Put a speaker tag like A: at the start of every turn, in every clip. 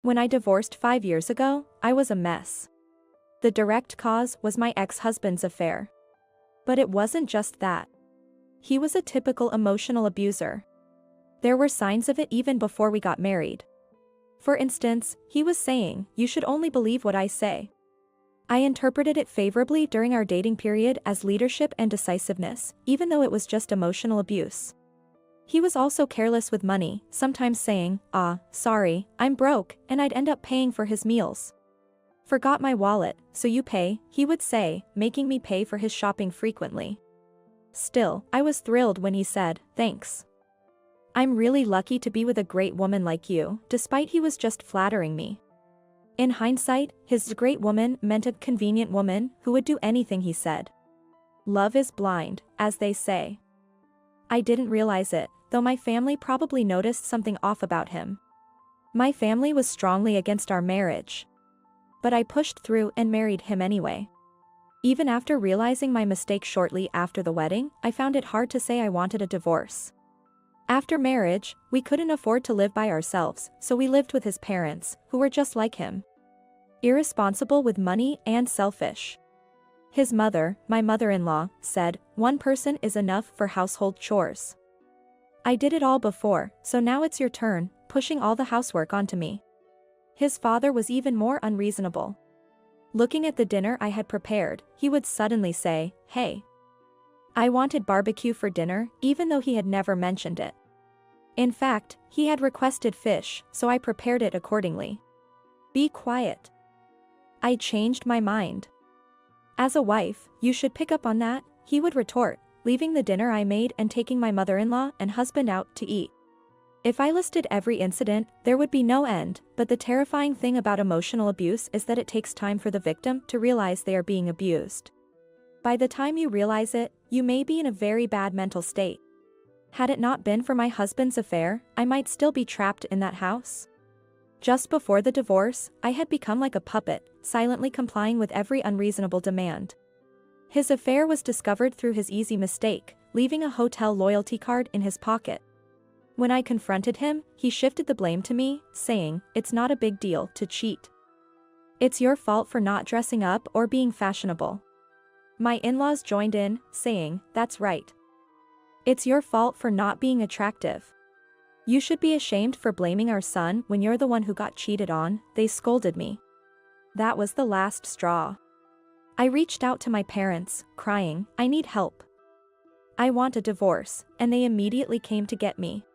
A: When I divorced 5 years ago, I was a mess. The direct cause was my ex-husband's affair. But it wasn't just that. He was a typical emotional abuser. There were signs of it even before we got married. For instance, he was saying, "You should only believe what I say." I interpreted it favorably during our dating period as leadership and decisiveness, even though it was just emotional abuse. He was also careless with money, sometimes saying, sorry, I'm broke, and I'd end up paying for his meals. "Forgot my wallet, so you pay," he would say, making me pay for his shopping frequently. Still, I was thrilled when he said, "Thanks. I'm really lucky to be with a great woman like you," despite he was just flattering me. In hindsight, his great woman meant a convenient woman who would do anything he said. Love is blind, as they say. I didn't realize it, though my family probably noticed something off about him. My family was strongly against our marriage. But I pushed through and married him anyway. Even after realizing my mistake shortly after the wedding, I found it hard to say I wanted a divorce. After marriage, we couldn't afford to live by ourselves, so we lived with his parents, who were just like him. Irresponsible with money and selfish. His mother, my mother-in-law, said, "One person is enough for household chores. I did it all before, so now it's your turn," pushing all the housework onto me. His father was even more unreasonable. Looking at the dinner I had prepared, he would suddenly say, "Hey. I wanted barbecue for dinner," even though he had never mentioned it. In fact, he had requested fish, so I prepared it accordingly. "Be quiet." I changed my mind. "As a wife, you should pick up on that," he would retort, leaving the dinner I made and taking my mother-in-law and husband out to eat. If I listed every incident, there would be no end, but the terrifying thing about emotional abuse is that it takes time for the victim to realize they are being abused. By the time you realize it, you may be in a very bad mental state. Had it not been for my husband's affair, I might still be trapped in that house. Just before the divorce, I had become like a puppet, silently complying with every unreasonable demand. His affair was discovered through his easy mistake, leaving a hotel loyalty card in his pocket. When I confronted him, he shifted the blame to me, saying, "It's not a big deal to cheat. It's your fault for not dressing up or being fashionable." My in-laws joined in, saying, "That's right. It's your fault for not being attractive. You should be ashamed for blaming our son when you're the one who got cheated on," they scolded me. That was the last straw. I reached out to my parents, crying, "I need help. I want a divorce," and they immediately came to get me.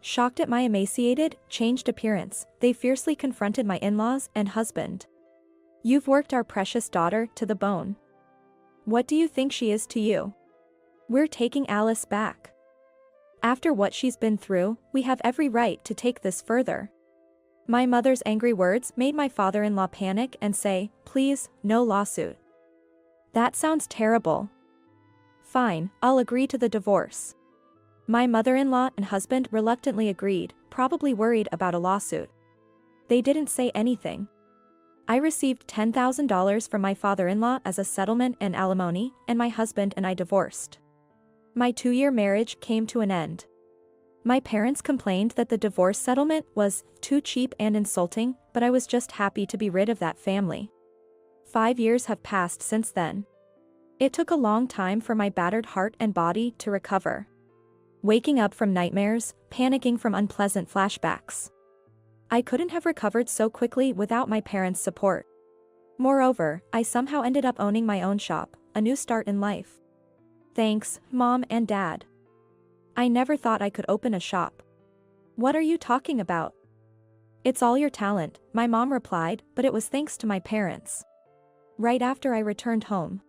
A: Shocked at my emaciated, changed appearance, they fiercely confronted my in-laws and husband. "You've worked our precious daughter to the bone. What do you think she is to you? We're taking Alice back. After what she's been through, we have every right to take this further." My mother's angry words made my father-in-law panic and say, "Please, no lawsuit. That sounds terrible." "Fine, I'll agree to the divorce." My mother-in-law and husband reluctantly agreed, probably worried about a lawsuit. They didn't say anything. I received $10,000 from my father-in-law as a settlement and alimony, and my husband and I divorced. My 2-year marriage came to an end. My parents complained that the divorce settlement was too cheap and insulting, but I was just happy to be rid of that family. 5 years have passed since then. It took a long time for my battered heart and body to recover. Waking up from nightmares, panicking from unpleasant flashbacks. I couldn't have recovered so quickly without my parents' support. Moreover, I somehow ended up owning my own shop, a new start in life. Thanks, Mom and Dad. I never thought I could open a shop. "What are you talking about? It's all your talent," my mom replied, but it was thanks to my parents. Right after I returned home.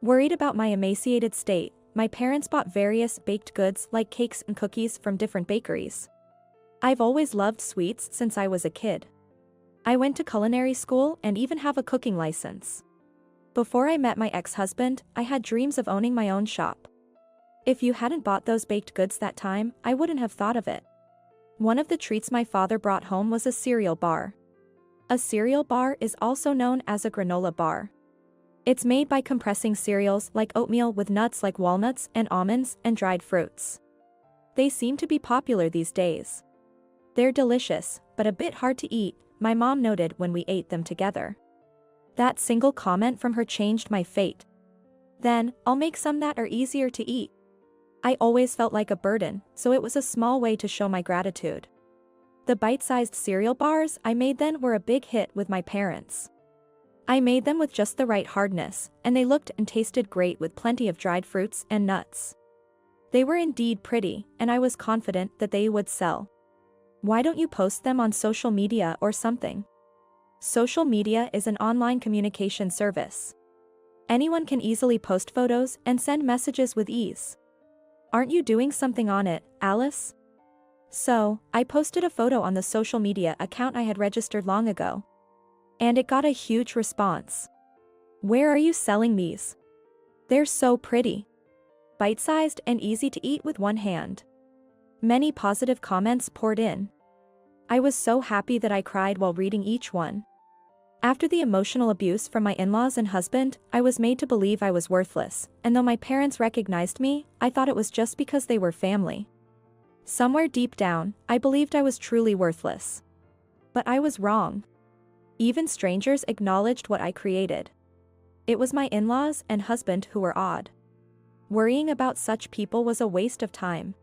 A: Worried about my emaciated state, my parents bought various baked goods like cakes and cookies from different bakeries. I've always loved sweets since I was a kid. I went to culinary school and even have a cooking license. Before I met my ex-husband, I had dreams of owning my own shop. If you hadn't bought those baked goods that time, I wouldn't have thought of it. One of the treats my father brought home was a cereal bar. A cereal bar is also known as a granola bar. It's made by compressing cereals like oatmeal with nuts like walnuts and almonds and dried fruits. They seem to be popular these days. They're delicious, but a bit hard to eat, my mom noted when we ate them together. That single comment from her changed my fate. Then, I'll make some that are easier to eat. I always felt like a burden, so it was a small way to show my gratitude. The bite-sized cereal bars I made then were a big hit with my parents. I made them with just the right hardness, and they looked and tasted great with plenty of dried fruits and nuts. They were indeed pretty, and I was confident that they would sell. Why don't you post them on social media or something? Social media is an online communication service. Anyone can easily post photos and send messages with ease. Aren't you doing something on it, Alice? So, I posted a photo on the social media account I had registered long ago. And it got a huge response. Where are you selling these? They're so pretty. Bite-sized and easy to eat with one hand. Many positive comments poured in. I was so happy that I cried while reading each one. After the emotional abuse from my in-laws and husband, I was made to believe I was worthless, and though my parents recognized me, I thought it was just because they were family. Somewhere deep down, I believed I was truly worthless. But I was wrong. Even strangers acknowledged what I created. It was my in-laws and husband who were odd. Worrying about such people was a waste of time.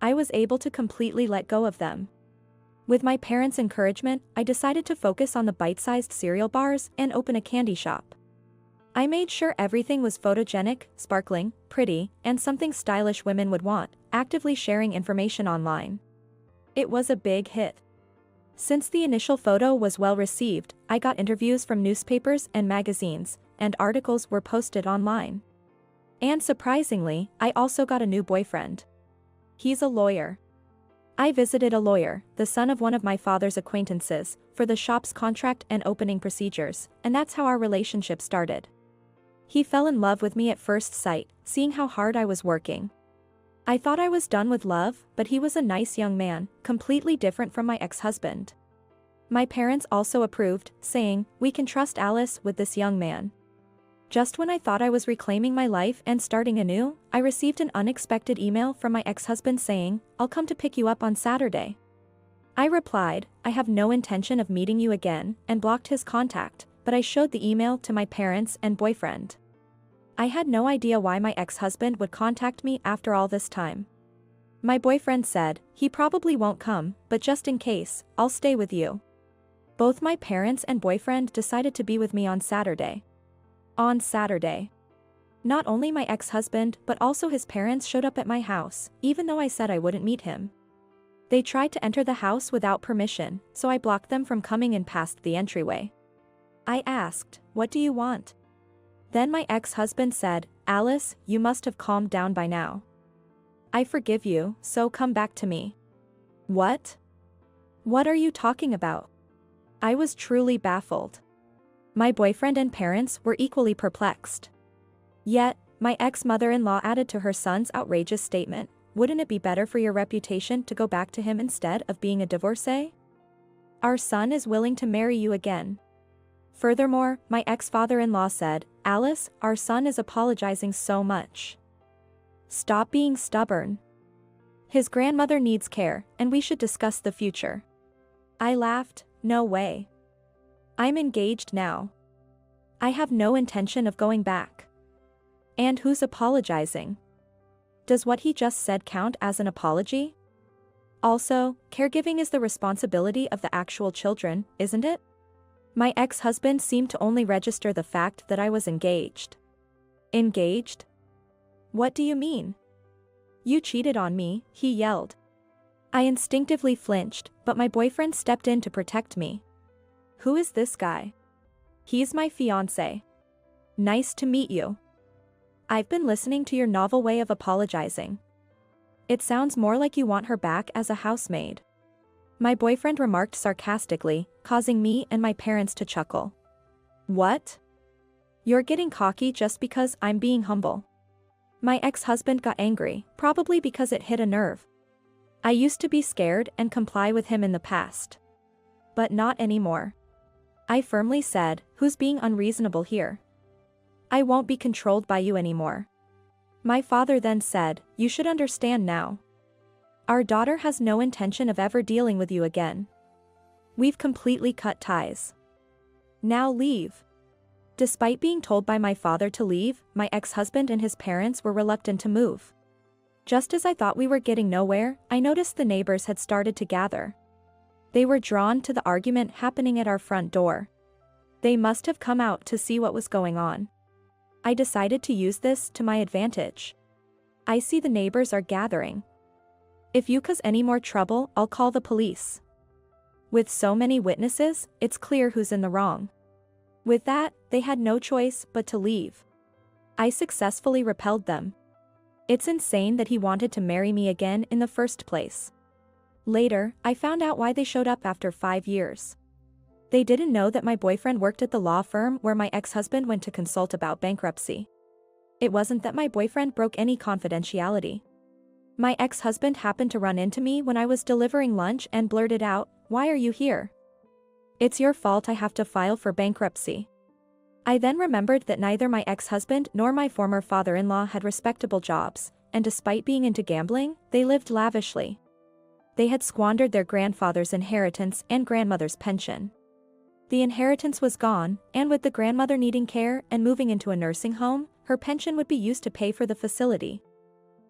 A: I was able to completely let go of them. With my parents' encouragement, I decided to focus on the bite-sized cereal bars and open a candy shop. I made sure everything was photogenic, sparkling, pretty, and something stylish women would want, actively sharing information online. It was a big hit. Since the initial photo was well received, I got interviews from newspapers and magazines, and articles were posted online. And surprisingly, I also got a new boyfriend. He's a lawyer. I visited a lawyer, the son of one of my father's acquaintances, for the shop's contract and opening procedures, and that's how our relationship started. He fell in love with me at first sight, seeing how hard I was working. I thought I was done with love, but he was a nice young man, completely different from my ex-husband. My parents also approved, saying, "We can trust Alice with this young man." Just when I thought I was reclaiming my life and starting anew, I received an unexpected email from my ex-husband saying, "I'll come to pick you up on Saturday." I replied, "I have no intention of meeting you again," and blocked his contact, but I showed the email to my parents and boyfriend. I had no idea why my ex-husband would contact me after all this time. My boyfriend said, "He probably won't come, but just in case, I'll stay with you." Both my parents and boyfriend decided to be with me on Saturday. On Saturday. Not only my ex-husband but also his parents showed up at my house, even though I said I wouldn't meet him. They tried to enter the house without permission, so I blocked them from coming in past the entryway. I asked, "What do you want?" Then my ex-husband said, "Alice, you must have calmed down by now. I forgive you, so come back to me." What? What are you talking about? I was truly baffled. My boyfriend and parents were equally perplexed. Yet, my ex-mother-in-law added to her son's outrageous statement, "Wouldn't it be better for your reputation to go back to him instead of being a divorcee? Our son is willing to marry you again." Furthermore, my ex-father-in-law said, "Alice, our son is apologizing so much. Stop being stubborn. His grandmother needs care, and we should discuss the future." I laughed, "No way. I'm engaged now. I have no intention of going back." And who's apologizing? Does what he just said count as an apology? Also, caregiving is the responsibility of the actual children, isn't it? My ex-husband seemed to only register the fact that I was engaged. Engaged? What do you mean? "You cheated on me," he yelled. I instinctively flinched, but my boyfriend stepped in to protect me. "Who is this guy?" "He's my fiancé." "Nice to meet you. I've been listening to your novel way of apologizing. It sounds more like you want her back as a housemaid." My boyfriend remarked sarcastically, causing me and my parents to chuckle. "What? You're getting cocky just because I'm being humble." My ex-husband got angry, probably because it hit a nerve. I used to be scared and comply with him in the past. But not anymore. I firmly said, "Who's being unreasonable here? I won't be controlled by you anymore." My father then said, "You should understand now. Our daughter has no intention of ever dealing with you again. We've completely cut ties. Now leave. Despite being told by my father to leave, my ex-husband and his parents were reluctant to move. Just as I thought we were getting nowhere, I noticed the neighbors had started to gather. They were drawn to the argument happening at our front door. They must have come out to see what was going on. I decided to use this to my advantage. I see the neighbors are gathering. If you cause any more trouble, I'll call the police. With so many witnesses, it's clear who's in the wrong. With that, they had no choice but to leave. I successfully repelled them. It's insane that he wanted to marry me again in the first place. Later, I found out why they showed up after 5 years. They didn't know that my boyfriend worked at the law firm where my ex-husband went to consult about bankruptcy. It wasn't that my boyfriend broke any confidentiality. My ex-husband happened to run into me when I was delivering lunch and blurted out, "Why are you here? It's your fault I have to file for bankruptcy." I then remembered that neither my ex-husband nor my former father-in-law had respectable jobs, and despite being into gambling, they lived lavishly. They had squandered their grandfather's inheritance and grandmother's pension. The inheritance was gone, and with the grandmother needing care and moving into a nursing home, her pension would be used to pay for the facility.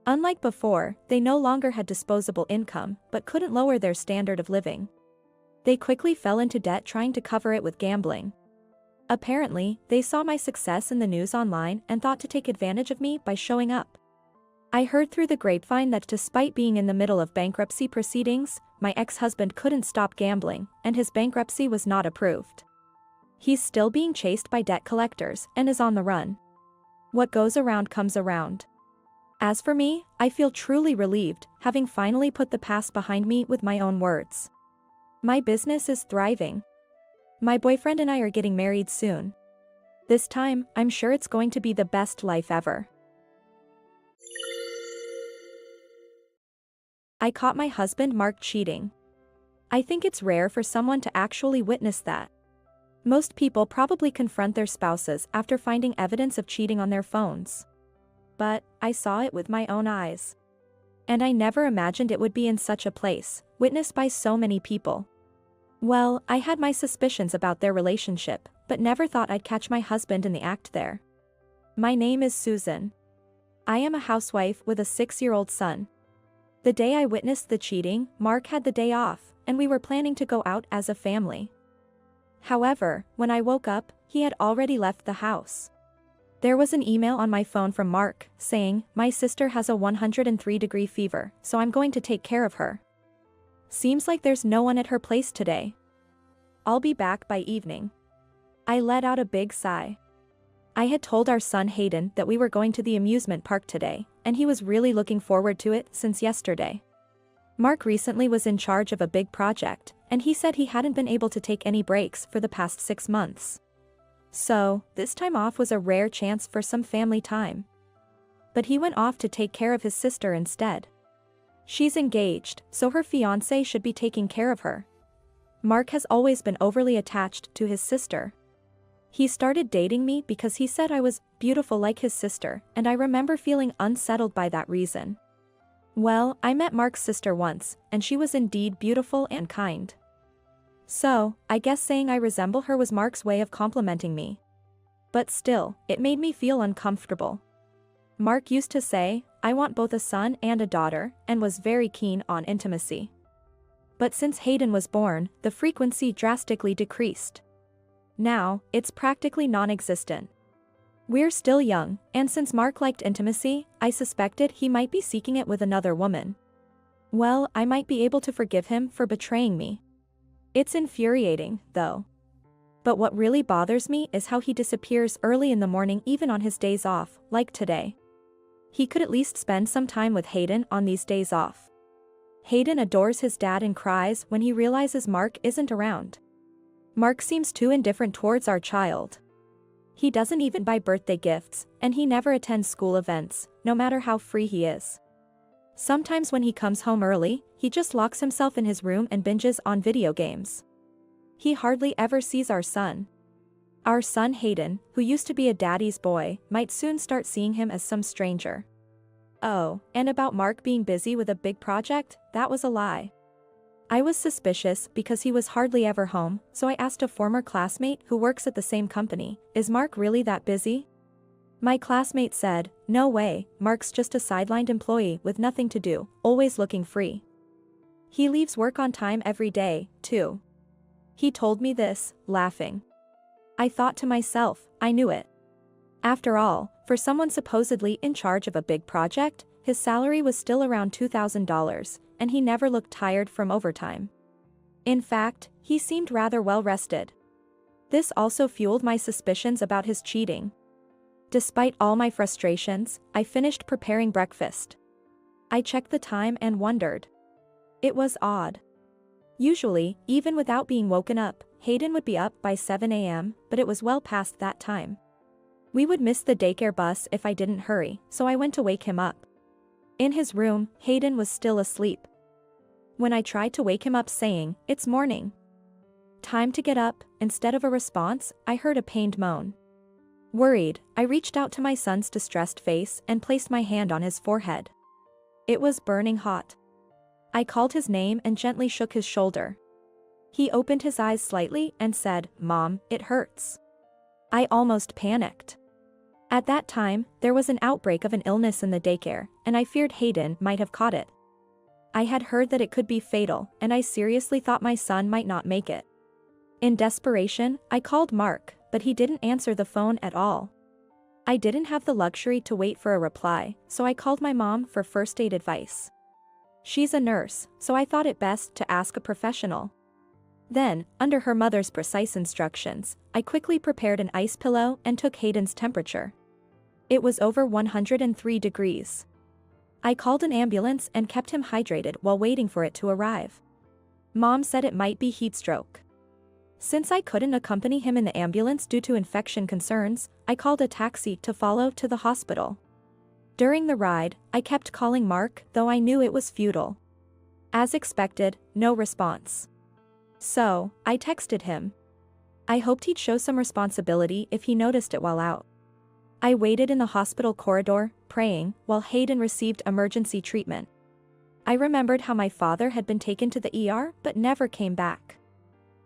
A: Unlike before, they no longer had disposable income, but couldn't lower their standard of living. They quickly fell into debt trying to cover it with gambling. Apparently, they saw my success in the news online and thought to take advantage of me by showing up. I heard through the grapevine that despite being in the middle of bankruptcy proceedings, my ex-husband couldn't stop gambling, and his bankruptcy was not approved. He's still being chased by debt collectors and is on the run. What goes around comes around. As for me, I feel truly relieved, having finally put the past behind me with my own words. My business is thriving. My boyfriend and I are getting married soon. This time, I'm sure it's going to be the best life ever. I caught my husband Mark cheating. I think it's rare for someone to actually witness that. Most people probably confront their spouses after finding evidence of cheating on their phones. But I saw it with my own eyes. And I never imagined it would be in such a place, witnessed by so many people. Well, I had my suspicions about their relationship, but never thought I'd catch my husband in the act there. My name is Susan. I am a housewife with a 6-year-old son. The day I witnessed the cheating, Mark had the day off, and we were planning to go out as a family. However, when I woke up, he had already left the house. There was an email on my phone from Mark, saying, "My sister has a 103-degree fever, so I'm going to take care of her. Seems like there's no one at her place today. I'll be back by evening." I let out a big sigh. I had told our son Hayden that we were going to the amusement park today, and he was really looking forward to it since yesterday. Mark recently was in charge of a big project, and he said he hadn't been able to take any breaks for the past 6 months. So, this time off was a rare chance for some family time. But he went off to take care of his sister instead. She's engaged, so her fiancé should be taking care of her. Mark has always been overly attached to his sister. He started dating me because he said I was beautiful like his sister, and I remember feeling unsettled by that reason. Well, I met Mark's sister once, and she was indeed beautiful and kind. So, I guess saying I resemble her was Mark's way of complimenting me. But still, it made me feel uncomfortable. Mark used to say, "I want both a son and a daughter," and was very keen on intimacy. But since Hayden was born, the frequency drastically decreased. Now, it's practically non-existent. We're still young, and since Mark liked intimacy, I suspected he might be seeking it with another woman. Well, I might be able to forgive him for betraying me. It's infuriating, though. But what really bothers me is how he disappears early in the morning even on his days off, like today. He could at least spend some time with Hayden on these days off. Hayden adores his dad and cries when he realizes Mark isn't around. Mark seems too indifferent towards our child. He doesn't even buy birthday gifts, and he never attends school events, no matter how free he is. Sometimes when he comes home early, he just locks himself in his room and binges on video games. He hardly ever sees our son. Our son Hayden, who used to be a daddy's boy, might soon start seeing him as some stranger. Oh, and about Mark being busy with a big project, that was a lie. I was suspicious because he was hardly ever home, so I asked a former classmate who works at the same company, "Is Mark really that busy?" My classmate said, "No way, Mark's just a sidelined employee with nothing to do, always looking free. He leaves work on time every day, too." He told me this, laughing. I thought to myself, I knew it. After all, for someone supposedly in charge of a big project, his salary was still around $2,000, and he never looked tired from overtime. In fact, he seemed rather well rested. This also fueled my suspicions about his cheating. Despite all my frustrations, I finished preparing breakfast. I checked the time and wondered. It was odd. Usually, even without being woken up, Hayden would be up by 7 a.m., but it was well past that time. We would miss the daycare bus if I didn't hurry, so I went to wake him up. In his room, Hayden was still asleep. When I tried to wake him up saying, "It's morning. Time to get up," instead of a response, I heard a pained moan. Worried, I reached out to my son's distressed face and placed my hand on his forehead. It was burning hot. I called his name and gently shook his shoulder. He opened his eyes slightly and said, "Mom, it hurts." I almost panicked. At that time, there was an outbreak of an illness in the daycare, and I feared Hayden might have caught it. I had heard that it could be fatal, and I seriously thought my son might not make it. In desperation, I called Mark, but he didn't answer the phone at all. I didn't have the luxury to wait for a reply, so I called my mom for first aid advice. She's a nurse, so I thought it best to ask a professional. Then, under her mother's precise instructions, I quickly prepared an ice pillow and took Hayden's temperature. It was over 103 degrees. I called an ambulance and kept him hydrated while waiting for it to arrive. Mom said it might be heat stroke. Since I couldn't accompany him in the ambulance due to infection concerns, I called a taxi to follow to the hospital. During the ride, I kept calling Mark, though I knew it was futile. As expected, no response. So, I texted him. I hoped he'd show some responsibility if he noticed it while out. I waited in the hospital corridor, praying, while Hayden received emergency treatment. I remembered how my father had been taken to the ER but never came back.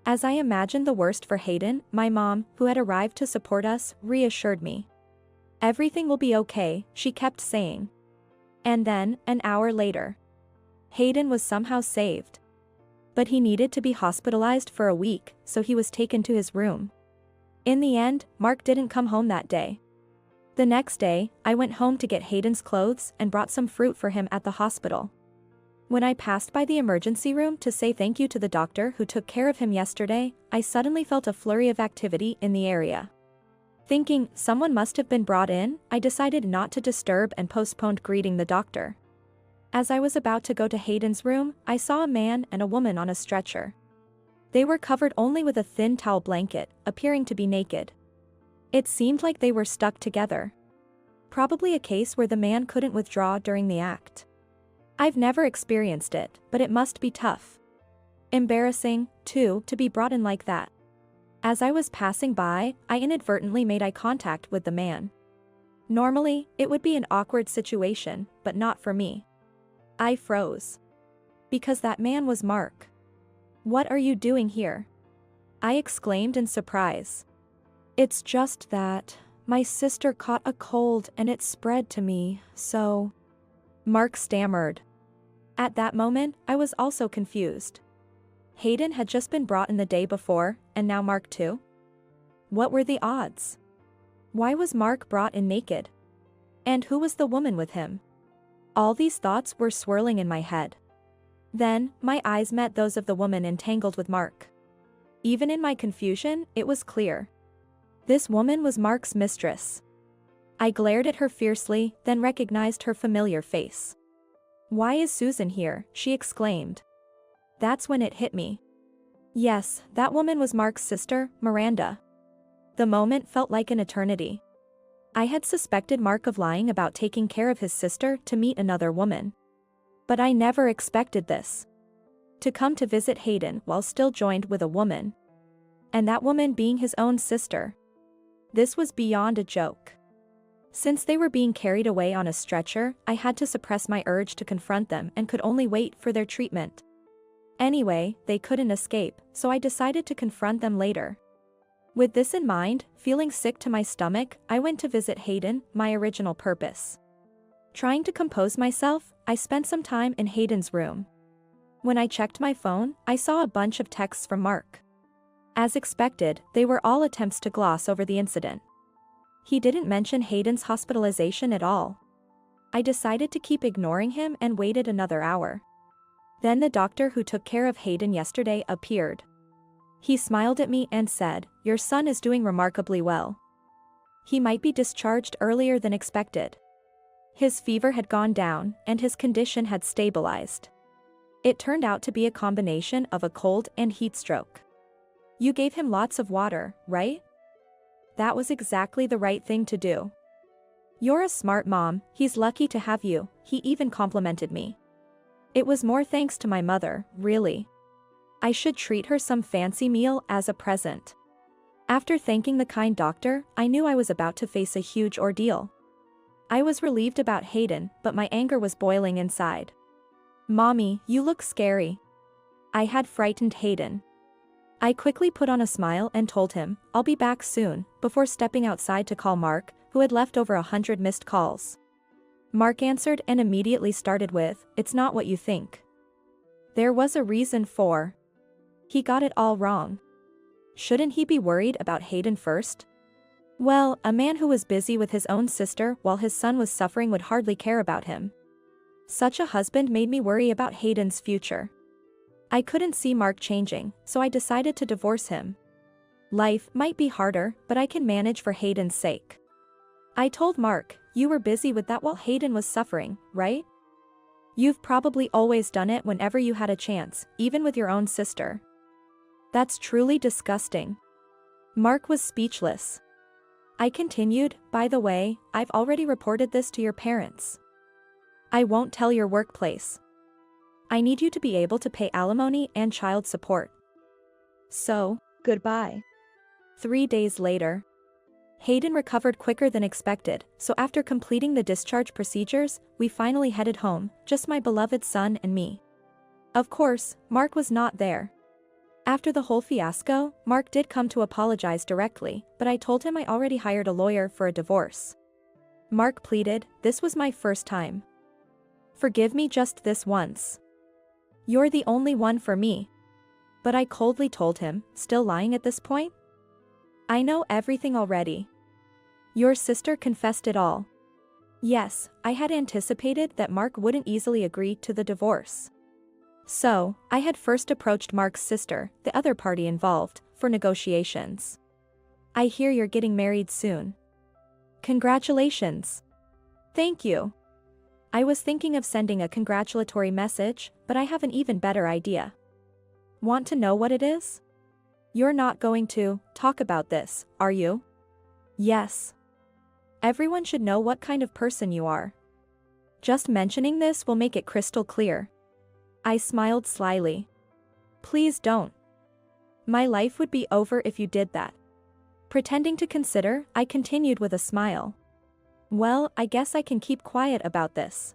A: As I imagined the worst for Hayden, my mom, who had arrived to support us, reassured me. "Everything will be okay," she kept saying. And then, an hour later, Hayden was somehow saved. But he needed to be hospitalized for a week, so he was taken to his room. In the end, Mark didn't come home that day. The next day, I went home to get Hayden's clothes and brought some fruit for him at the hospital. When I passed by the emergency room to say thank you to the doctor who took care of him yesterday, I suddenly felt a flurry of activity in the area. Thinking someone must have been brought in, I decided not to disturb and postponed greeting the doctor. As I was about to go to Hayden's room, I saw a man and a woman on a stretcher. They were covered only with a thin towel blanket, appearing to be naked. It seemed like they were stuck together. Probably a case where the man couldn't withdraw during the act. I've never experienced it, but it must be tough. Embarrassing, too, to be brought in like that. As I was passing by, I inadvertently made eye contact with the man. Normally, it would be an awkward situation, but not for me. I froze. Because that man was Mark. "What are you doing here?" I exclaimed in surprise. "It's just that my sister caught a cold and it spread to me, so..." Mark stammered. At that moment, I was also confused. Hayden had just been brought in the day before, and now Mark too? What were the odds? Why was Mark brought in naked? And who was the woman with him? All these thoughts were swirling in my head. Then, my eyes met those of the woman entangled with Mark. Even in my confusion, it was clear. This woman was Mark's mistress. I glared at her fiercely, then recognized her familiar face. "Why is Susan here?" she exclaimed. That's when it hit me. Yes, that woman was Mark's sister, Miranda. The moment felt like an eternity. I had suspected Mark of lying about taking care of his sister to meet another woman. But I never expected this. To come to visit Hayden while still joined with a woman. And that woman being his own sister. This was beyond a joke. Since they were being carried away on a stretcher, I had to suppress my urge to confront them and could only wait for their treatment. Anyway, they couldn't escape, so I decided to confront them later. With this in mind, feeling sick to my stomach, I went to visit Hayden, my original purpose. Trying to compose myself, I spent some time in Hayden's room. When I checked my phone, I saw a bunch of texts from Mark. As expected, they were all attempts to gloss over the incident. He didn't mention Hayden's hospitalization at all. I decided to keep ignoring him and waited another hour. Then the doctor who took care of Hayden yesterday appeared. He smiled at me and said, "Your son is doing remarkably well. He might be discharged earlier than expected." His fever had gone down, and his condition had stabilized. It turned out to be a combination of a cold and heat stroke. "You gave him lots of water, right?" "That was exactly the right thing to do." "You're a smart mom, he's lucky to have you," he even complimented me. "It was more thanks to my mother, really. I should treat her some fancy meal as a present." After thanking the kind doctor, I knew I was about to face a huge ordeal. I was relieved about Hayden, but my anger was boiling inside. "Mommy, you look scary." I had frightened Hayden. I quickly put on a smile and told him, "I'll be back soon," before stepping outside to call Mark, who had left over 100 missed calls. Mark answered and immediately started with, "It's not what you think." There was a reason for. He got it all wrong. Shouldn't he be worried about Hayden first? Well, a man who was busy with his own sister while his son was suffering would hardly care about him. Such a husband made me worry about Hayden's future. I couldn't see Mark changing, so I decided to divorce him. Life might be harder, but I can manage for Hayden's sake. I told Mark, "You were busy with that while Hayden was suffering, right? You've probably always done it whenever you had a chance, even with your own sister." "That's truly disgusting." Mark was speechless. I continued, "By the way, I've already reported this to your parents. I won't tell your workplace. I need you to be able to pay alimony and child support. So, goodbye." 3 days later. Hayden recovered quicker than expected, so after completing the discharge procedures, we finally headed home, just my beloved son and me. Of course, Mark was not there. After the whole fiasco, Mark did come to apologize directly, but I told him I already hired a lawyer for a divorce. Mark pleaded, "This was my first time. Forgive me just this once. You're the only one for me." But I coldly told him, "Still lying at this point? I know everything already. Your sister confessed it all." Yes, I had anticipated that Mark wouldn't easily agree to the divorce. So, I had first approached Mark's sister, the other party involved, for negotiations. "I hear you're getting married soon." "Congratulations." "Thank you." I was thinking of sending a congratulatory message, but I have an even better idea. Want to know what it is? You're not going to talk about this, are you? Yes. Everyone should know what kind of person you are. Just mentioning this will make it crystal clear. I smiled slyly. Please don't. My life would be over if you did that. Pretending to consider, I continued with a smile. Well, I guess I can keep quiet about this.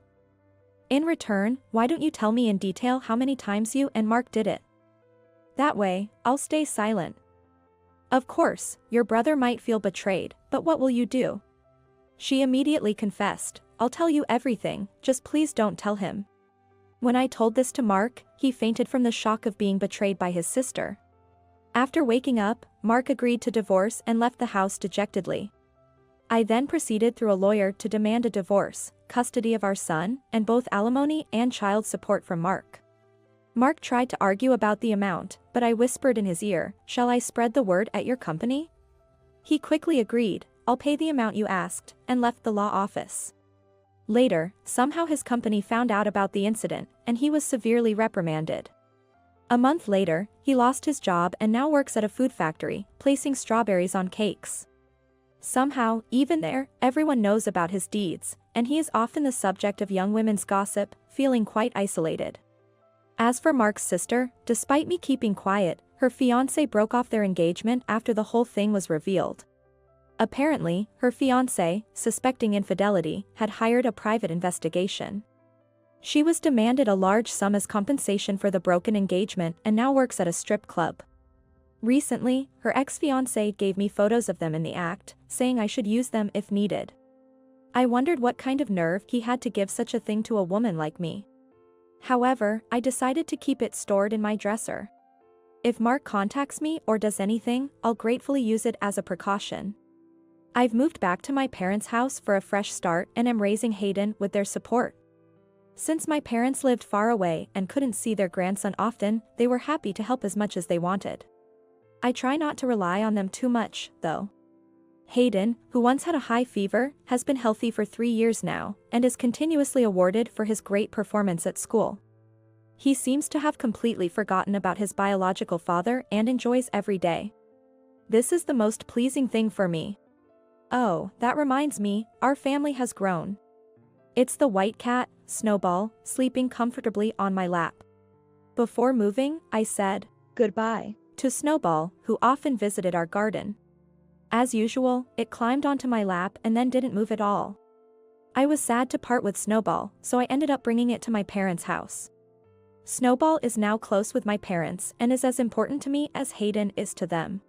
A: In return, why don't you tell me in detail how many times you and Mark did it? That way, I'll stay silent. Of course, your brother might feel betrayed, but what will you do? She immediately confessed, I'll tell you everything, just please don't tell him. When I told this to Mark, he fainted from the shock of being betrayed by his sister. After waking up, Mark agreed to divorce and left the house dejectedly. I then proceeded through a lawyer to demand a divorce, custody of our son, and both alimony and child support from Mark. Mark tried to argue about the amount, but I whispered in his ear, shall I spread the word at your company? He quickly agreed, I'll pay the amount you asked, and left the law office. Later, somehow his company found out about the incident, and he was severely reprimanded. A month later, he lost his job and now works at a food factory, placing strawberries on cakes. Somehow, even there, everyone knows about his deeds, and he is often the subject of young women's gossip, feeling quite isolated. As for Mark's sister, despite me keeping quiet, her fiancé broke off their engagement after the whole thing was revealed. Apparently, her fiancé, suspecting infidelity, had hired a private investigation. She was demanded a large sum as compensation for the broken engagement and now works at a strip club. Recently, her ex-fiancé gave me photos of them in the act, saying I should use them if needed. I wondered what kind of nerve he had to give such a thing to a woman like me. However, I decided to keep it stored in my dresser. If Mark contacts me or does anything, I'll gratefully use it as a precaution. I've moved back to my parents' house for a fresh start and am raising Hayden with their support. Since my parents lived far away and couldn't see their grandson often, they were happy to help as much as they wanted. I try not to rely on them too much, though. Hayden, who once had a high fever, has been healthy for 3 years now, and is continuously awarded for his great performance at school. He seems to have completely forgotten about his biological father and enjoys every day. This is the most pleasing thing for me. Oh, that reminds me, our family has grown. It's the white cat, Snowball, sleeping comfortably on my lap. Before moving, I said goodbye to Snowball, who often visited our garden. As usual, it climbed onto my lap and then didn't move at all. I was sad to part with Snowball, so I ended up bringing it to my parents' house. Snowball is now close with my parents and is as important to me as Hayden is to them.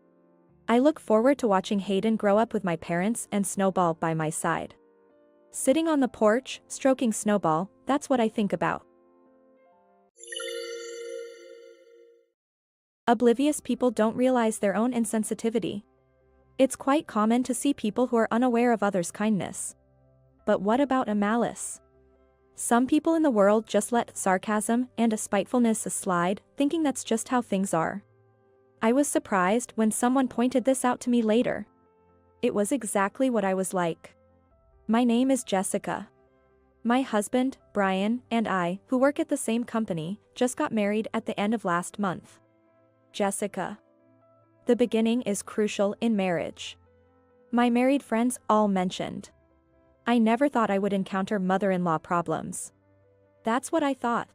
A: I look forward to watching Hayden grow up with my parents and Snowball by my side. Sitting on the porch, stroking Snowball, that's what I think about. Oblivious people don't realize their own insensitivity. It's quite common to see people who are unaware of others' kindness. But what about a malice? Some people in the world just let sarcasm and a spitefulness slide, thinking that's just how things are. I was surprised when someone pointed this out to me later. It was exactly what I was like. My name is Jessica. My husband, Brian, and I, who work at the same company, just got married at the end of last month. Jessica. The beginning is crucial in marriage. My married friends all mentioned. I never thought I would encounter mother-in-law problems. That's what I thought.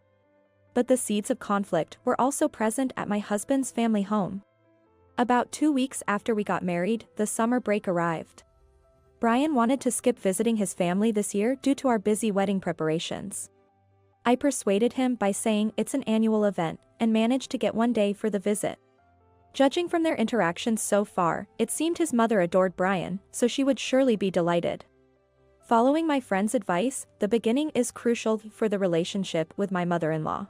A: But the seeds of conflict were also present at my husband's family home. About 2 weeks after we got married, the summer break arrived. Brian wanted to skip visiting his family this year due to our busy wedding preparations. I persuaded him by saying it's an annual event and managed to get 1 day for the visit. Judging from their interactions so far, it seemed his mother adored Brian, so she would surely be delighted. Following my friend's advice, the beginning is crucial for the relationship with my mother-in-law.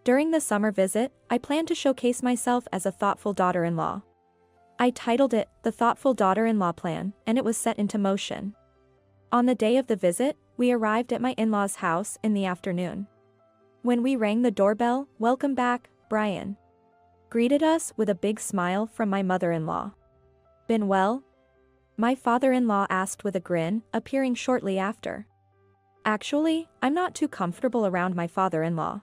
A: During the summer visit, I planned to showcase myself as a thoughtful daughter-in-law. I titled it, The Thoughtful Daughter-in-Law Plan, and it was set into motion. On the day of the visit, we arrived at my in-laws' house in the afternoon. When we rang the doorbell, "Welcome back, Brian," greeted us with a big smile from my mother-in-law. "Been well?" my father-in-law asked with a grin, appearing shortly after. Actually, I'm not too comfortable around my father-in-law.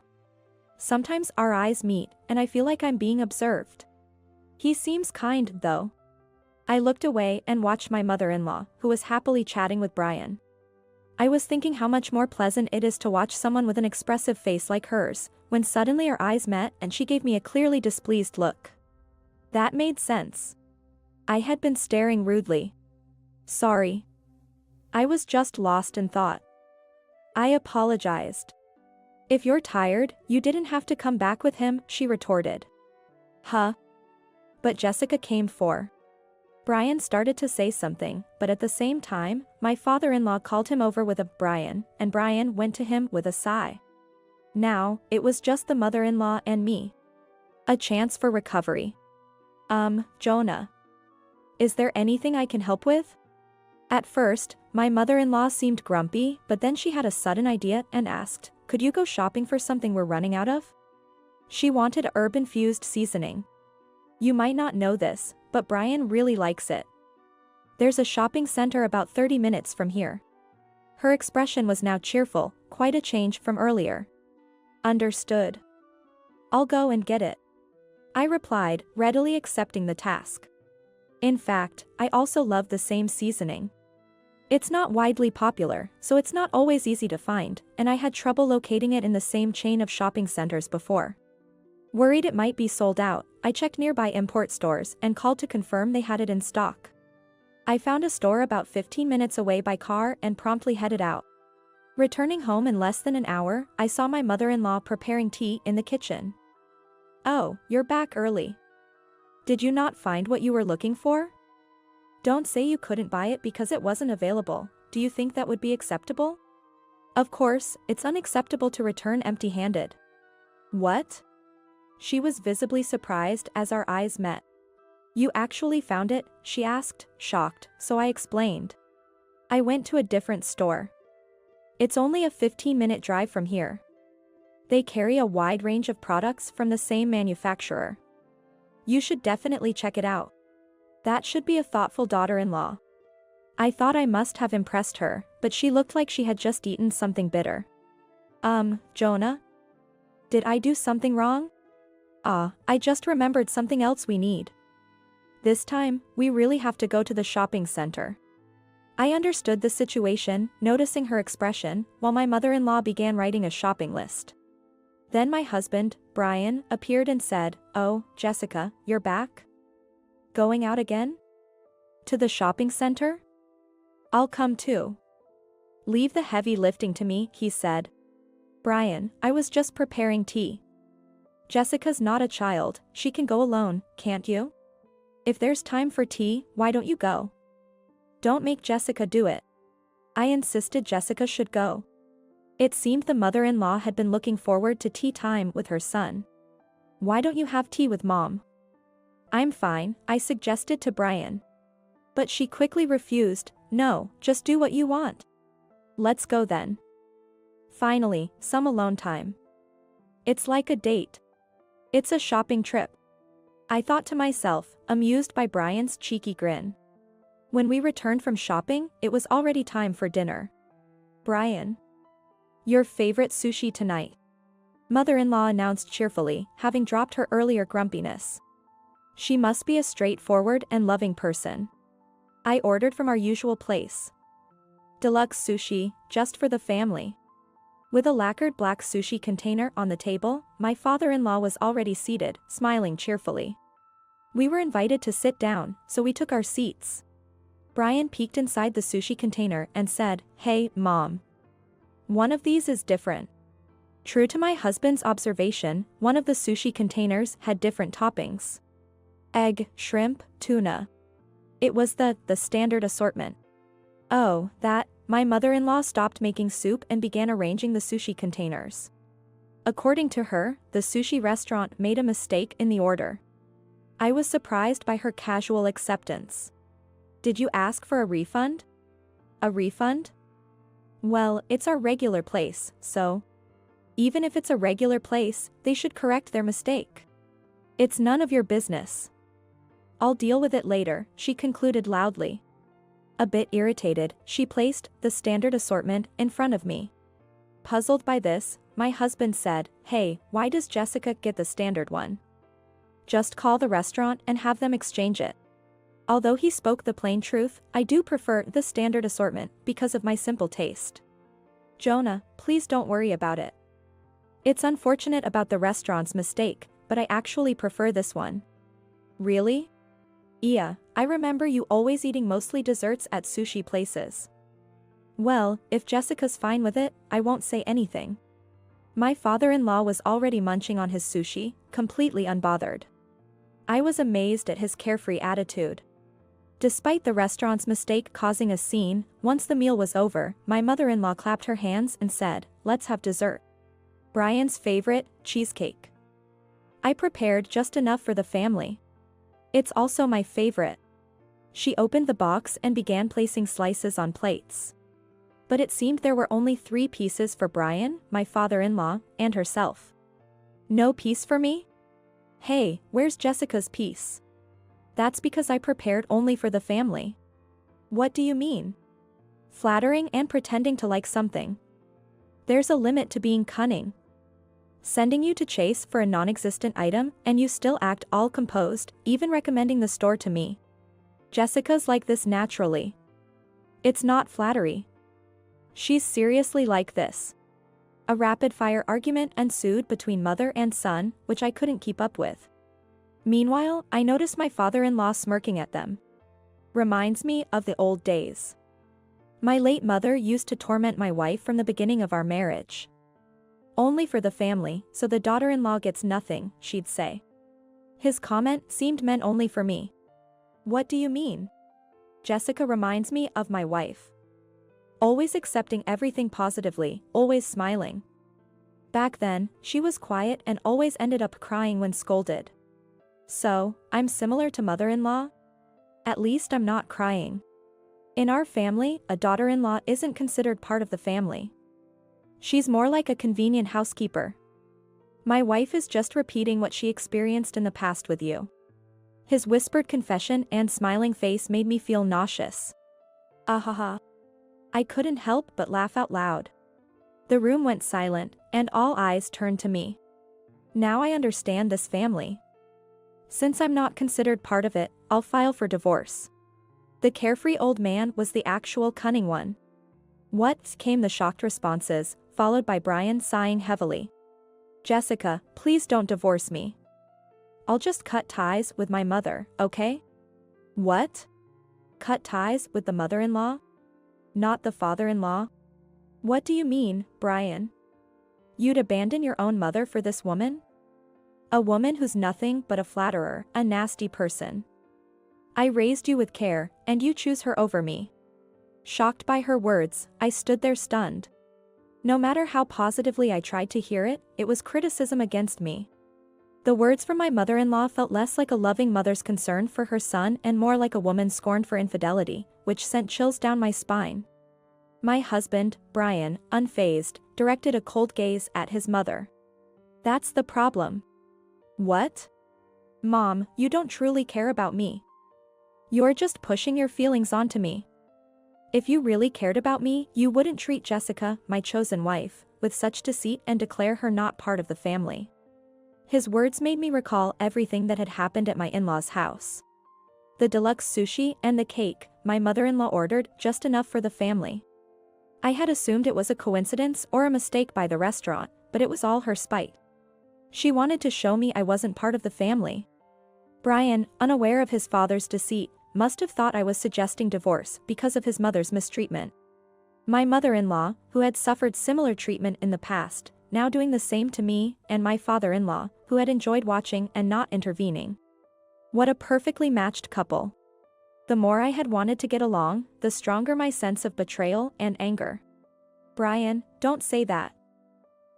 A: Sometimes our eyes meet, and I feel like I'm being observed. He seems kind, though. I looked away and watched my mother-in-law, who was happily chatting with Brian. I was thinking how much more pleasant it is to watch someone with an expressive face like hers, when suddenly our eyes met and she gave me a clearly displeased look. That made sense. I had been staring rudely. Sorry. I was just lost in thought. I apologized. If you're tired, you didn't have to come back with him, she retorted. Huh? But Jessica came for. Brian started to say something, but at the same time, my father-in-law called him over with a Brian, and Brian went to him with a sigh. Now, it was just the mother-in-law and me. A chance for recovery. Jonah. Is there anything I can help with? At first, my mother-in-law seemed grumpy, but then she had a sudden idea and asked, could you go shopping for something we're running out of? She wanted herb-infused seasoning. You might not know this, but Brian really likes it. There's a shopping center about 30 minutes from here. Her expression was now cheerful, quite a change from earlier. Understood. I'll go and get it. I replied, readily accepting the task. In fact, I also love the same seasoning. It's not widely popular, so it's not always easy to find, and I had trouble locating it in the same chain of shopping centers before. Worried it might be sold out, I checked nearby import stores and called to confirm they had it in stock. I found a store about 15 minutes away by car and promptly headed out. Returning home in less than an hour, I saw my mother-in-law preparing tea in the kitchen. "Oh, you're back early. Did you not find what you were looking for? Don't say you couldn't buy it because it wasn't available. Do you think that would be acceptable?" "Of course, it's unacceptable to return empty-handed." "What?" She was visibly surprised as our eyes met. "You actually found it?" she asked, shocked, so I explained. "I went to a different store. It's only a 15-minute drive from here. They carry a wide range of products from the same manufacturer. You should definitely check it out. That should be a thoughtful daughter-in-law." I thought I must have impressed her, but she looked like she had just eaten something bitter. Jonah? Did I do something wrong?" I just remembered something else we need. This time, we really have to go to the shopping center." I understood the situation, noticing her expression, while my mother-in-law began writing a shopping list. Then my husband, Brian, appeared and said, "Oh, Jessica, you're back? Going out again? To the shopping center? I'll come too." "Leave the heavy lifting to me," he said. "Brian, I was just preparing tea. Jessica's not a child, she can go alone, can't you? If there's time for tea, why don't you go? Don't make Jessica do it." I insisted Jessica should go. It seemed the mother-in-law had been looking forward to tea time with her son. "Why don't you have tea with Mom?" "I'm fine," I suggested to Brian. But she quickly refused. "No, just do what you want." "Let's go then." Finally, some alone time. It's like a date. It's a shopping trip, I thought to myself, amused by Brian's cheeky grin. When we returned from shopping, it was already time for dinner. "Brian, your favorite sushi tonight," mother-in-law announced cheerfully, having dropped her earlier grumpiness. She must be a straightforward and loving person. I ordered from our usual place. Deluxe sushi, just for the family. With a lacquered black sushi container on the table, my father-in-law was already seated, smiling cheerfully. We were invited to sit down, so we took our seats. Brian peeked inside the sushi container and said, "Hey, Mom. One of these is different." True to my husband's observation, one of the sushi containers had different toppings. Egg, shrimp, tuna. It was the standard assortment. "Oh, that," my mother-in-law stopped making soup and began arranging the sushi containers. According to her, the sushi restaurant made a mistake in the order. I was surprised by her casual acceptance. "Did you ask for a refund?" "A refund?" "Well, it's our regular place, so." "Even if it's a regular place, they should correct their mistake. It's none of your business." "I'll deal with it later," she concluded loudly. A bit irritated, she placed the standard assortment in front of me. Puzzled by this, my husband said, "Hey, why does Jessica get the standard one? Just call the restaurant and have them exchange it." Although he spoke the plain truth, I do prefer the standard assortment because of my simple taste. "Jonah, please don't worry about it. It's unfortunate about the restaurant's mistake, but I actually prefer this one." "Really?" "Yeah, I remember you always eating mostly desserts at sushi places." "Well, if Jessica's fine with it, I won't say anything." My father-in-law was already munching on his sushi, completely unbothered. I was amazed at his carefree attitude. Despite the restaurant's mistake causing a scene, once the meal was over, my mother-in-law clapped her hands and said, "Let's have dessert. Brian's favorite, cheesecake. I prepared just enough for the family. It's also my favorite." She opened the box and began placing slices on plates. But it seemed there were only 3 pieces for Brian, my father-in-law, and herself. "No piece for me? Hey, where's Jessica's piece?" "That's because I prepared only for the family." "What do you mean?" "Flattering and pretending to like something. There's a limit to being cunning. Sending you to chase for a non-existent item and you still act all composed, even recommending the store to me. Jessica's like this naturally. It's not flattery. She's seriously like this." A rapid-fire argument ensued between mother and son, which I couldn't keep up with. Meanwhile, I noticed my father-in-law smirking at them. Reminds me of the old days. My late mother used to torment my wife from the beginning of our marriage. Only for the family, so the daughter-in-law gets nothing, she'd say. His comment seemed meant only for me. What do you mean? Jessica reminds me of my wife. Always accepting everything positively, always smiling. Back then, she was quiet and always ended up crying when scolded. So, I'm similar to mother-in-law? At least I'm not crying. In our family, a daughter-in-law isn't considered part of the family. She's more like a convenient housekeeper. My wife is just repeating what she experienced in the past with you. His whispered confession and smiling face made me feel nauseous. Ahaha. I couldn't help but laugh out loud. The room went silent, and all eyes turned to me. Now I understand this family. Since I'm not considered part of it, I'll file for divorce. The carefree old man was the actual cunning one. What? Came the shocked responses, followed by Brian sighing heavily. Jessica, please don't divorce me. I'll just cut ties with my mother, okay? What? Cut ties with the mother-in-law? Not the father-in-law? What do you mean, Brian? You'd abandon your own mother for this woman? A woman who's nothing but a flatterer, a nasty person. I raised you with care, and you choose her over me. Shocked by her words, I stood there stunned. No matter how positively I tried to hear it, it was criticism against me. The words from my mother-in-law felt less like a loving mother's concern for her son and more like a woman scorned for infidelity, which sent chills down my spine. My husband, Brian, unfazed, directed a cold gaze at his mother. That's the problem. What? Mom, you don't truly care about me. You're just pushing your feelings onto me. If you really cared about me, you wouldn't treat Jessica, my chosen wife, with such deceit and declare her not part of the family. His words made me recall everything that had happened at my in-laws' house. The deluxe sushi and the cake my mother-in-law ordered, just enough for the family. I had assumed it was a coincidence or a mistake by the restaurant, but it was all her spite. She wanted to show me I wasn't part of the family. Brian, unaware of his father's deceit, must have thought I was suggesting divorce because of his mother's mistreatment. My mother-in-law, who had suffered similar treatment in the past, now doing the same to me, and my father-in-law, who had enjoyed watching and not intervening. What a perfectly matched couple. The more I had wanted to get along, the stronger my sense of betrayal and anger. Brian, don't say that.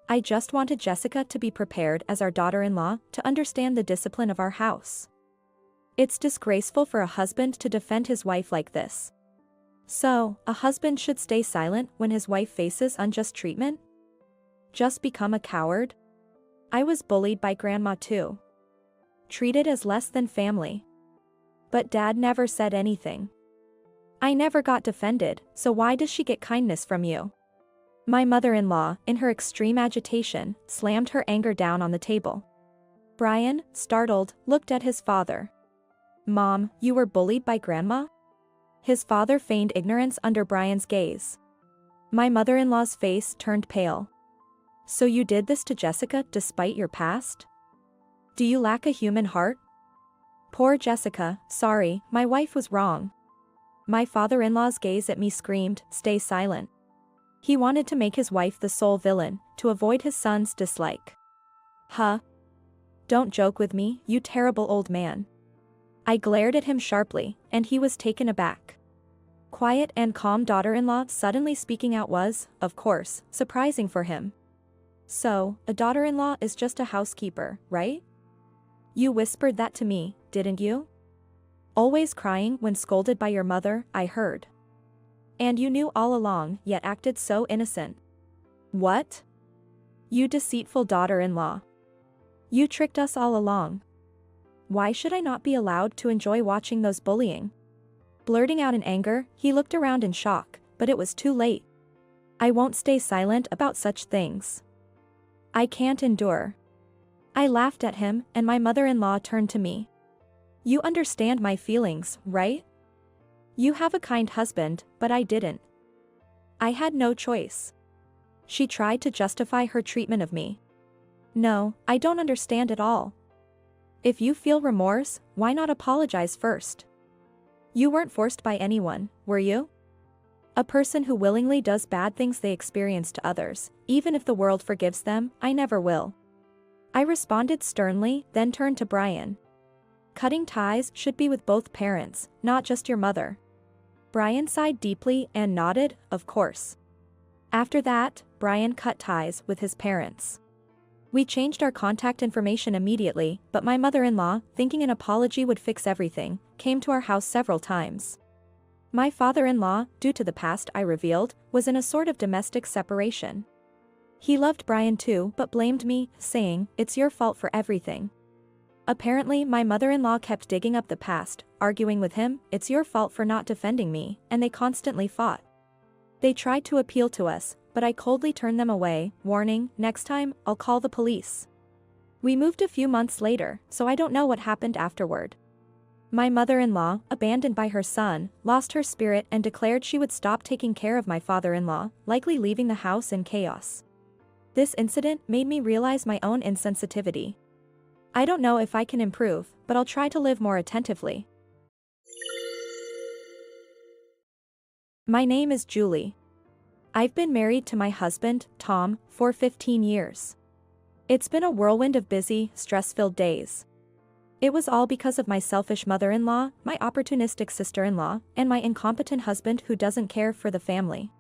A: I just wanted Jessica to be prepared as our daughter-in-law to understand the discipline of our house. It's disgraceful for a husband to defend his wife like this. So, a husband should stay silent when his wife faces unjust treatment? Just become a coward? I was bullied by Grandma too. Treated as less than family. But Dad never said anything. I never got defended, so why does she get kindness from you? My mother-in-law, in her extreme agitation, slammed her anger down on the table. Brian, startled, looked at his father. Mom, you were bullied by Grandma? His father feigned ignorance under Brian's gaze. My mother-in-law's face turned pale. So you did this to Jessica despite your past? Do you lack a human heart? Poor Jessica, sorry, my wife was wrong. My father-in-law's gaze at me screamed, stay silent. He wanted to make his wife the sole villain, to avoid his son's dislike. Huh? Don't joke with me, you terrible old man. I glared at him sharply, and he was taken aback. Quiet and calm daughter-in-law suddenly speaking out was, of course, surprising for him. So, a daughter-in-law is just a housekeeper, right? You whispered that to me, didn't you? Always crying when scolded by your mother, I heard. And you knew all along, yet acted so innocent. What? You deceitful daughter-in-law. You tricked us all along. Why should I not be allowed to enjoy watching those bullying? Blurting out in anger, he looked around in shock, but it was too late. I won't stay silent about such things. I can't endure. I laughed at him, and my mother-in-law turned to me. You understand my feelings, right? You have a kind husband, but I didn't. I had no choice. She tried to justify her treatment of me. No, I don't understand at all. If you feel remorse, why not apologize first? You weren't forced by anyone, were you? A person who willingly does bad things they experience to others, even if the world forgives them, I never will. I responded sternly, then turned to Brian. Cutting ties should be with both parents, not just your mother. Brian sighed deeply and nodded, of course. After that, Brian cut ties with his parents. We changed our contact information immediately, but my mother-in-law, thinking an apology would fix everything, came to our house several times. My father-in-law, due to the past I revealed, was in a sort of domestic separation. He loved Brian too but blamed me, saying, "It's your fault for everything." Apparently my mother-in-law kept digging up the past, arguing with him, "It's your fault for not defending me," and they constantly fought. They tried to appeal to us, but I coldly turned them away, warning, "Next time, I'll call the police." We moved a few months later, so I don't know what happened afterward. My mother-in-law, abandoned by her son, lost her spirit and declared she would stop taking care of my father-in-law, likely leaving the house in chaos. This incident made me realize my own insensitivity. I don't know if I can improve, but I'll try to live more attentively. My name is Julie. I've been married to my husband, Tom, for 15 years. It's been a whirlwind of busy, stress-filled days. It was all because of my selfish mother-in-law, my opportunistic sister-in-law, and my incompetent husband who doesn't care for the family.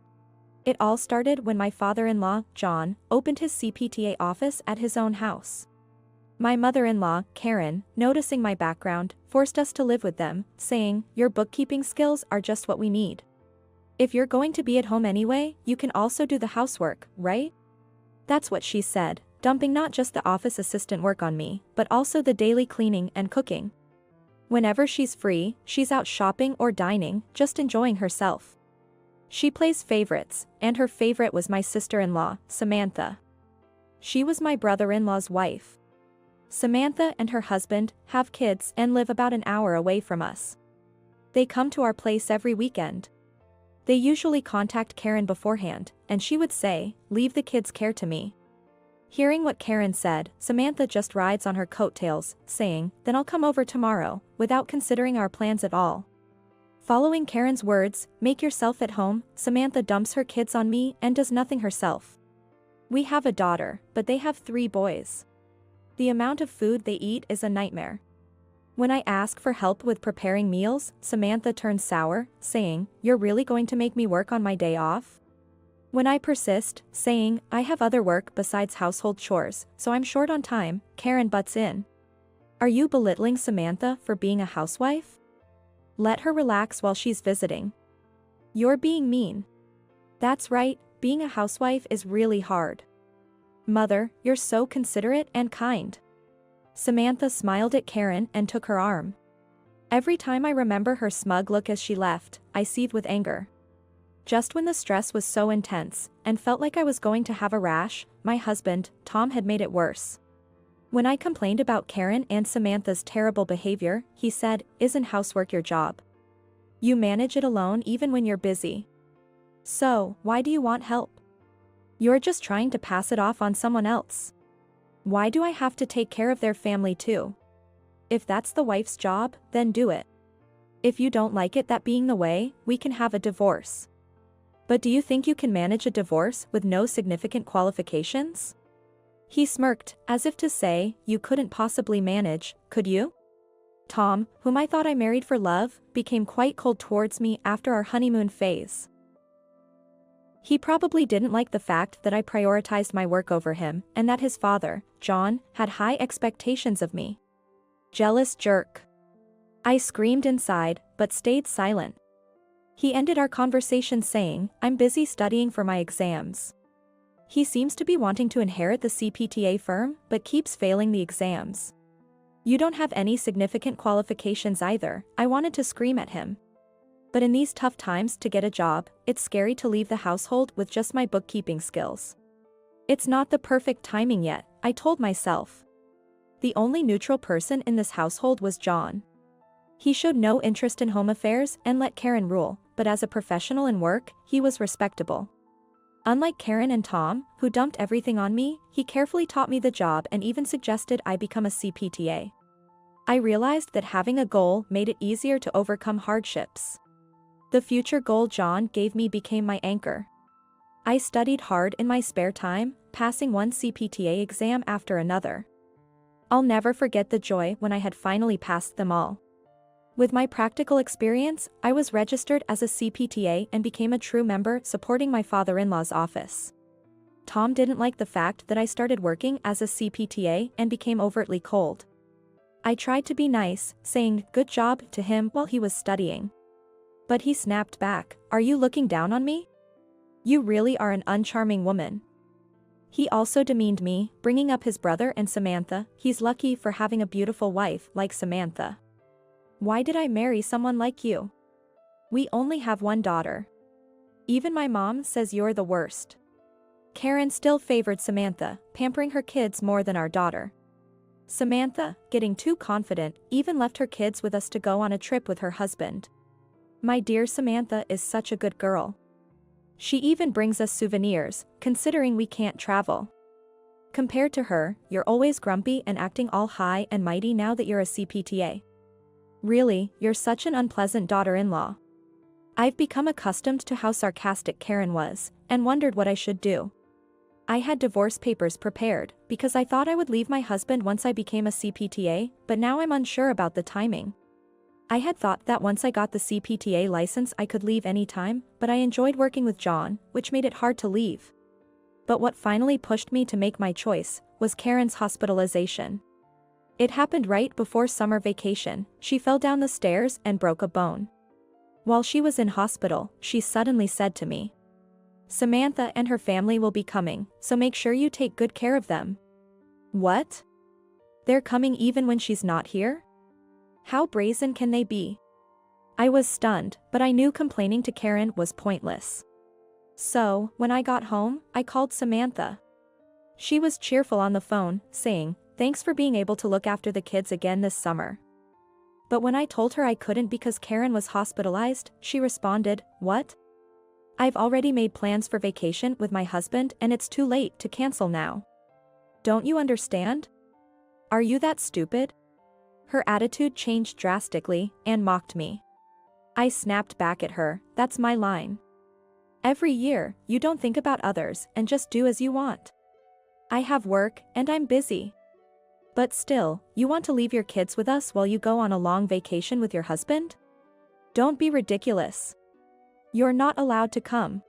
A: It all started when my father-in-law, John, opened his CPTA office at his own house. My mother-in-law, Karen, noticing my background, forced us to live with them, saying, "Your bookkeeping skills are just what we need. If you're going to be at home anyway, you can also do the housework, right?" That's what she said, dumping not just the office assistant work on me, but also the daily cleaning and cooking. Whenever she's free, she's out shopping or dining, just enjoying herself. She plays favorites, and her favorite was my sister-in-law, Samantha. She was my brother-in-law's wife. Samantha and her husband have kids and live about an hour away from us. They come to our place every weekend. They usually contact Karen beforehand, and she would say, "Leave the kids' care to me." Hearing what Karen said, Samantha just rides on her coattails, saying, "Then I'll come over tomorrow," without considering our plans at all. Following Karen's words, "Make yourself at home," Samantha dumps her kids on me and does nothing herself. We have a daughter, but they have 3 boys. The amount of food they eat is a nightmare. When I ask for help with preparing meals, Samantha turns sour, saying, "You're really going to make me work on my day off?" When I persist, saying, "I have other work besides household chores, so I'm short on time," Karen butts in. "Are you belittling Samantha for being a housewife? Let her relax while she's visiting. You're being mean." That's right, being a housewife is really hard. "Mother, you're so considerate and kind." Samantha smiled at Karen and took her arm. Every time I remember her smug look as she left, I seethed with anger. Just when the stress was so intense, and felt like I was going to have a rash, my husband, Tom, had made it worse. When I complained about Karen and Samantha's terrible behavior, he said, "Isn't housework your job? You manage it alone even when you're busy. So, why do you want help? You're just trying to pass it off on someone else. Why do I have to take care of their family too? If that's the wife's job, then do it. If you don't like it that being the way, we can have a divorce. But do you think you can manage a divorce with no significant qualifications?" He smirked, as if to say, "You couldn't possibly manage, could you?" Tom, whom I thought I married for love, became quite cold towards me after our honeymoon phase. He probably didn't like the fact that I prioritized my work over him, and that his father, John, had high expectations of me. Jealous jerk. I screamed inside, but stayed silent. He ended our conversation saying, "I'm busy studying for my exams." He seems to be wanting to inherit the CPTA firm, but keeps failing the exams. "You don't have any significant qualifications either," I wanted to scream at him. But in these tough times to get a job, it's scary to leave the household with just my bookkeeping skills. It's not the perfect timing yet, I told myself. The only neutral person in this household was John. He showed no interest in home affairs and let Karen rule, but as a professional in work, he was respectable. Unlike Karen and Tom, who dumped everything on me, he carefully taught me the job and even suggested I become a CPTA. I realized that having a goal made it easier to overcome hardships. The future goal John gave me became my anchor. I studied hard in my spare time, passing one CPTA exam after another. I'll never forget the joy when I had finally passed them all. With my practical experience, I was registered as a CPTA and became a true member supporting my father-in-law's office. Tom didn't like the fact that I started working as a CPTA and became overtly cold. I tried to be nice, saying good job to him while he was studying. But he snapped back, "Are you looking down on me? You really are an uncharming woman." He also demeaned me, bringing up his brother and Samantha. "He's lucky for having a beautiful wife like Samantha. Why did I marry someone like you? We only have one daughter. Even my mom says you're the worst." Karen still favored Samantha, pampering her kids more than our daughter. Samantha, getting too confident, even left her kids with us to go on a trip with her husband. My dear Samantha is such a good girl. She even brings us souvenirs, considering we can't travel. Compared to her, you're always grumpy and acting all high and mighty now that you're a CPTA. Really, you're such an unpleasant daughter-in-law. I've become accustomed to how sarcastic Karen was, and wondered what I should do. I had divorce papers prepared, because I thought I would leave my husband once I became a CPTA, but now I'm unsure about the timing. I had thought that once I got the CPTA license I could leave anytime, but I enjoyed working with John, which made it hard to leave. But what finally pushed me to make my choice was Karen's hospitalization. It happened right before summer vacation. She fell down the stairs and broke a bone. While she was in hospital, she suddenly said to me, "Samantha and her family will be coming, so make sure you take good care of them." What? They're coming even when she's not here? How brazen can they be? I was stunned, but I knew complaining to Karen was pointless. So, when I got home, I called Samantha. She was cheerful on the phone, saying, "Thanks for being able to look after the kids again this summer." But when I told her I couldn't because Karen was hospitalized, she responded, "What? I've already made plans for vacation with my husband and it's too late to cancel now. Don't you understand? Are you that stupid?" Her attitude changed drastically, and mocked me. I snapped back at her, "That's my line. Every year, you don't think about others and just do as you want. I have work, and I'm busy. But still, you want to leave your kids with us while you go on a long vacation with your husband? Don't be ridiculous. You're not allowed to come."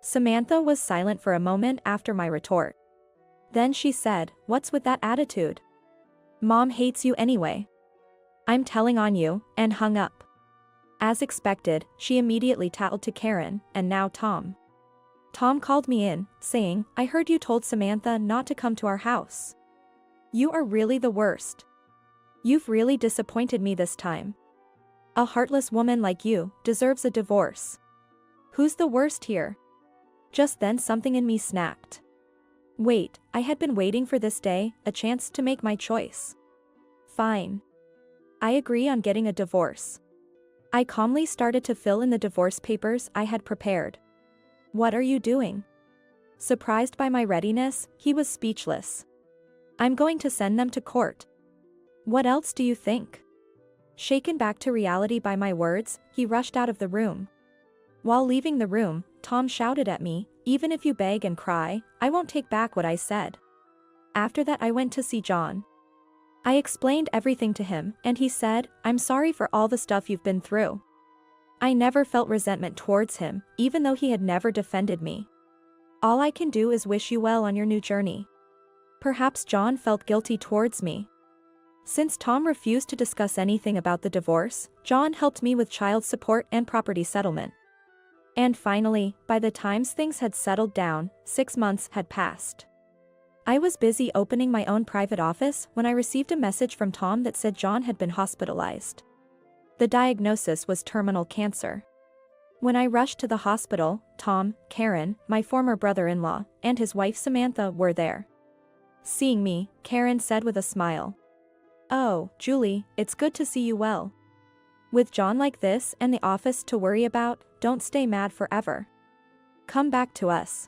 A: Samantha was silent for a moment after my retort. Then she said, "What's with that attitude? Mom hates you anyway. I'm telling on you," and hung up. As expected, she immediately tattled to Karen, and now Tom. Tom called me in, saying, "I heard you told Samantha not to come to our house. You are really the worst. You've really disappointed me this time. A heartless woman like you deserves a divorce." Who's the worst here? Just then something in me snapped. Wait, I had been waiting for this day, a chance to make my choice. Fine. I agree on getting a divorce. I calmly started to fill in the divorce papers I had prepared. "What are you doing?" Surprised by my readiness, he was speechless. "I'm going to send them to court. What else do you think?" Shaken back to reality by my words, he rushed out of the room. While leaving the room, Tom shouted at me, "Even if you beg and cry, I won't take back what I said." After that I went to see John. I explained everything to him, and he said, "I'm sorry for all the stuff you've been through." I never felt resentment towards him, even though he had never defended me. "All I can do is wish you well on your new journey." Perhaps John felt guilty towards me. Since Tom refused to discuss anything about the divorce, John helped me with child support and property settlement. And finally, by the time things had settled down, 6 months had passed. I was busy opening my own private office when I received a message from Tom that said John had been hospitalized. The diagnosis was terminal cancer. When I rushed to the hospital, Tom, Karen, my former brother-in-law, and his wife Samantha were there. Seeing me, Karen said with a smile, "Oh, Julie, it's good to see you well. With John like this and the office to worry about, don't stay mad forever. Come back to us."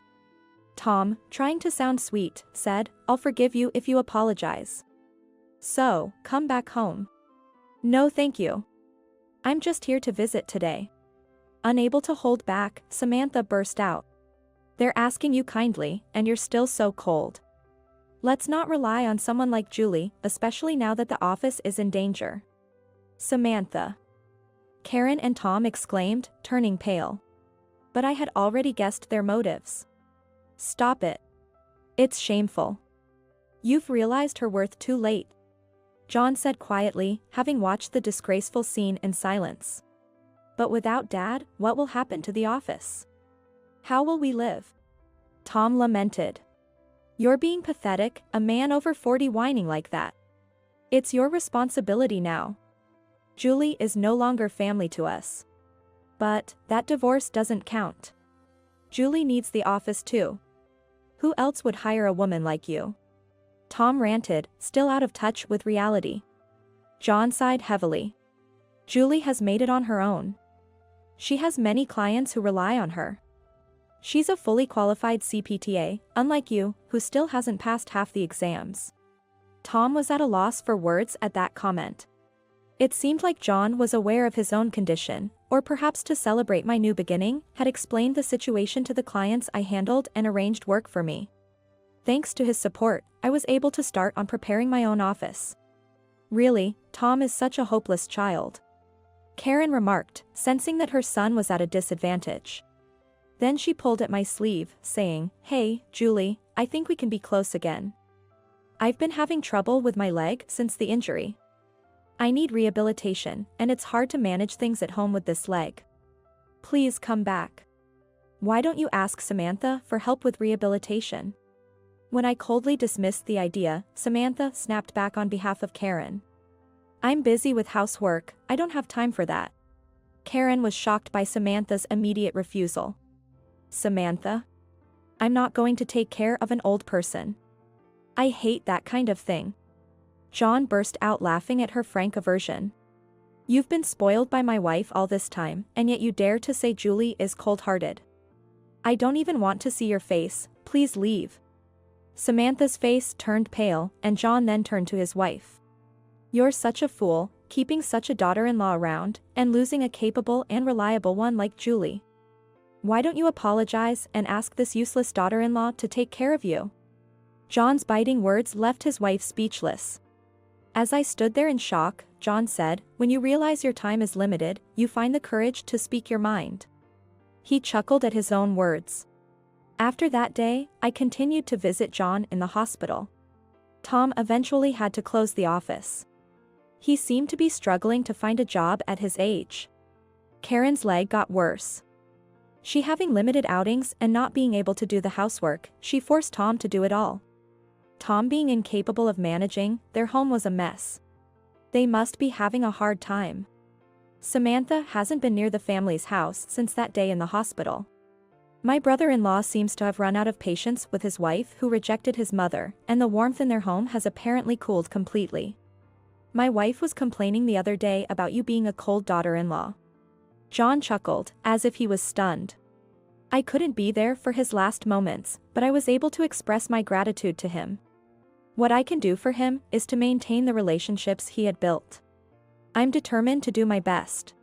A: Tom, trying to sound sweet, said, "I'll forgive you if you apologize. So, come back home." "No thank you. I'm just here to visit today." Unable to hold back, Samantha burst out. They're asking you kindly, and you're still so cold. Let's not rely on someone like Julie, especially now that the office is in danger. Samantha. Karen and Tom exclaimed, turning pale. But I had already guessed their motives. Stop it. It's shameful. You've realized her worth too late. John said quietly, having watched the disgraceful scene in silence. But without Dad, what will happen to the office? How will we live? Tom lamented. You're being pathetic, a man over 40 whining like that. It's your responsibility now. Julie is no longer family to us. But, that divorce doesn't count. Julie needs the office too. Who else would hire a woman like you? Tom ranted, still out of touch with reality. John sighed heavily. Julie has made it on her own. She has many clients who rely on her. She's a fully qualified CPTA, unlike you, who still hasn't passed half the exams. Tom was at a loss for words at that comment. It seemed like John was aware of his own condition, or perhaps to celebrate my new beginning, had explained the situation to the clients I handled and arranged work for me. Thanks to his support, I was able to start on preparing my own office. Really, Tom is such a hopeless child. Karen remarked, sensing that her son was at a disadvantage. Then she pulled at my sleeve, saying, Hey, Julie, I think we can be close again. I've been having trouble with my leg since the injury. I need rehabilitation, and it's hard to manage things at home with this leg. Please come back. Why don't you ask Samantha for help with rehabilitation? When I coldly dismissed the idea, Samantha snapped back on behalf of Karen. I'm busy with housework, I don't have time for that. Karen was shocked by Samantha's immediate refusal. Samantha? I'm not going to take care of an old person. I hate that kind of thing. John burst out laughing at her frank aversion. You've been spoiled by my wife all this time, and yet you dare to say Julie is cold-hearted. I don't even want to see your face, please leave. Samantha's face turned pale, and John then turned to his wife. You're such a fool, keeping such a daughter-in-law around, and losing a capable and reliable one like Julie. Why don't you apologize and ask this useless daughter-in-law to take care of you? John's biting words left his wife speechless. As I stood there in shock, John said, when you realize your time is limited, you find the courage to speak your mind. He chuckled at his own words. After that day, I continued to visit John in the hospital. Tom eventually had to close the office. He seemed to be struggling to find a job at his age. Karen's leg got worse. She having limited outings and not being able to do the housework, she forced Tom to do it all. Tom being incapable of managing, their home was a mess. They must be having a hard time. Samantha hasn't been near the family's house since that day in the hospital. My brother-in-law seems to have run out of patience with his wife who rejected his mother, and the warmth in their home has apparently cooled completely. My wife was complaining the other day about you being a cold daughter-in-law. John chuckled, as if he was stunned. I couldn't be there for his last moments, but I was able to express my gratitude to him. What I can do for him is to maintain the relationships he had built. I'm determined to do my best.